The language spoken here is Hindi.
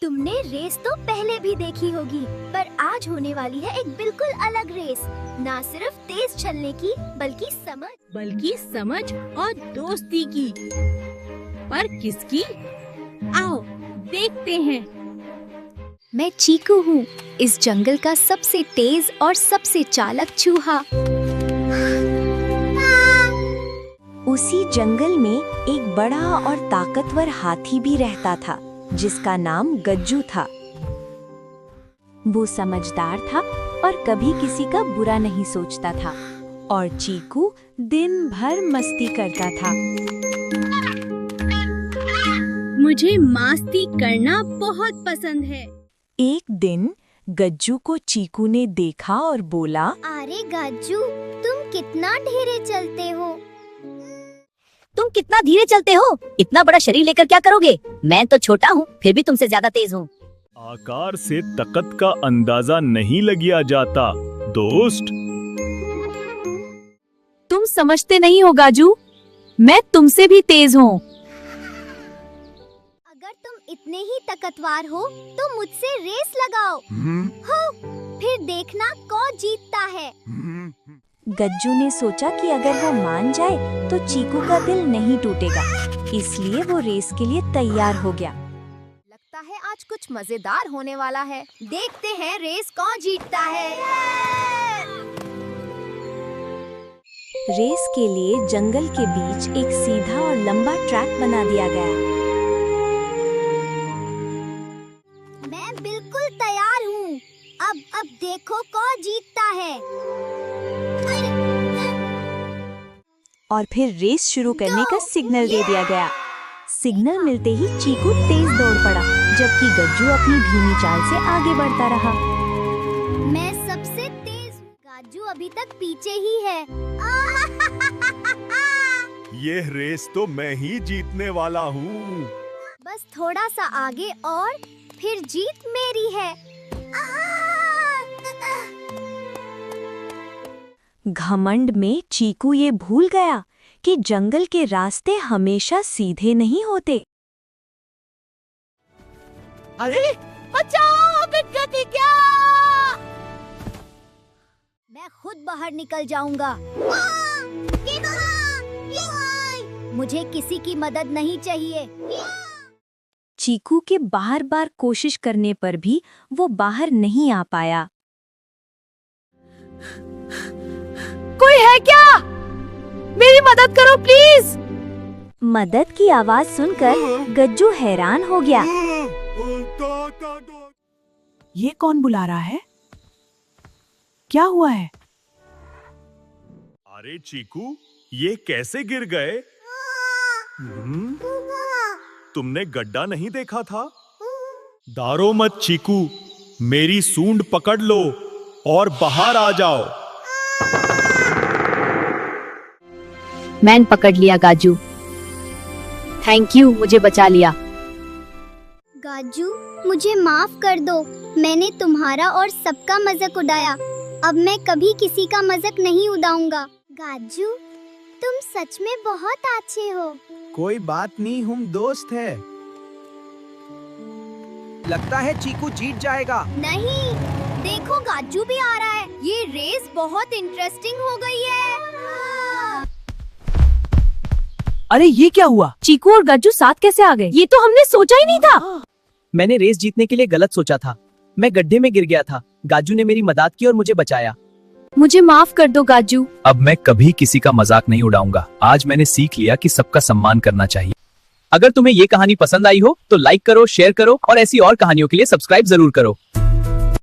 तुमने रेस तो पहले भी देखी होगी, पर आज होने वाली है एक बिल्कुल अलग रेस। ना सिर्फ तेज चलने की, बल्कि समझ और दोस्ती की। पर किसकी? आओ देखते हैं। मैं चीकू हूँ, इस जंगल का सबसे तेज और सबसे चालाक चूहा। उसी जंगल में एक बड़ा और ताकतवर हाथी भी रहता था, जिसका नाम गज्जू था। वो समझदार था और कभी किसी का बुरा नहीं सोचता था, और चीकू दिन भर मस्ती करता था। मुझे मस्ती करना बहुत पसंद है। एक दिन गज्जू को चीकू ने देखा और बोला, अरे गज्जू, तुम कितना धीरे चलते हो? तुम कितना धीरे चलते हो? इतना बड़ा शरीर लेकर क्या करोगे? मैं तो छोटा हूँ, फिर भी तुमसे ज्यादा तेज हूँ। आकार से ताकत का अंदाजा नहीं लगाया जाता, दोस्त। तुम समझते नहीं हो गाजू, मैं तुमसे भी तेज हूँ। अगर तुम इतने ही ताकतवर हो तो मुझसे रेस लगाओ। हो, फिर देखना कौन जीतता है। गज्जू ने सोचा कि अगर वो मान जाए तो चीकू का दिल नहीं टूटेगा, इसलिए वो रेस के लिए तैयार हो गया। लगता है आज कुछ मजेदार होने वाला है। देखते हैं रेस कौन जीतता है। रेस के लिए जंगल के बीच एक सीधा और लंबा ट्रैक बना दिया गया। मैं बिल्कुल तैयार हूँ। अब देखो कौन जीतता है। और फिर रेस शुरू करने का सिग्नल दे दिया गया। सिग्नल मिलते ही चीकू तेज दौड़ पड़ा, जबकि गज्जू अपनी धीमी चाल से आगे बढ़ता रहा। मैं सबसे तेज हूँ। गज्जू अभी तक पीछे ही है। ये रेस तो मैं ही जीतने वाला हूँ। बस थोड़ा सा आगे और फिर जीत मेरी है। घमंड में चीकू ये भूल गया कि जंगल के रास्ते हमेशा सीधे नहीं होते। अरे बचाओ, गति क्या? मैं खुद बाहर निकल जाऊंगा। मुझे किसी की मदद नहीं चाहिए। चीकू के बार-बार कोशिश करने पर भी वो बाहर नहीं आ पाया। कोई है क्या? मेरी मदद करो प्लीज। मदद की आवाज सुनकर गज्जू हैरान हो गया। ये कौन बुला रहा है? क्या हुआ है? अरे चीकू, ये कैसे गिर गए? तुमने गड्ढा नहीं देखा था? डरो मत चीकू, मेरी सूंड पकड़ लो और बाहर आ जाओ। मैंने पकड़ लिया गाजू। थैंक यू, मुझे बचा लिया। गाजू, मुझे माफ कर दो। मैंने तुम्हारा और सबका मजाक उड़ाया। अब मैं कभी किसी का मजाक नहीं उड़ाऊंगा। गाजू, तुम सच में बहुत अच्छे हो। कोई बात नहीं, हम दोस्त है। लगता है चीकू जीत जाएगा। नहीं, देखो गाजू भी आ रहा है। ये रेस बहुत इंटरेस्टिंग हो गई है। अरे ये क्या हुआ? चीकू और गज्जू साथ कैसे आ गए? ये तो हमने सोचा ही नहीं था। मैंने रेस जीतने के लिए गलत सोचा था। मैं गड्ढे में गिर गया था। गाजू ने मेरी मदद की और मुझे बचाया। मुझे माफ कर दो गाजू। अब मैं कभी किसी का मजाक नहीं उड़ाऊंगा। आज मैंने सीख लिया कि सबका सम्मान करना चाहिए। अगर तुम्हें ये कहानी पसंद आई हो तो लाइक करो, शेयर करो और ऐसी और कहानियों के लिए सब्सक्राइब जरूर करो।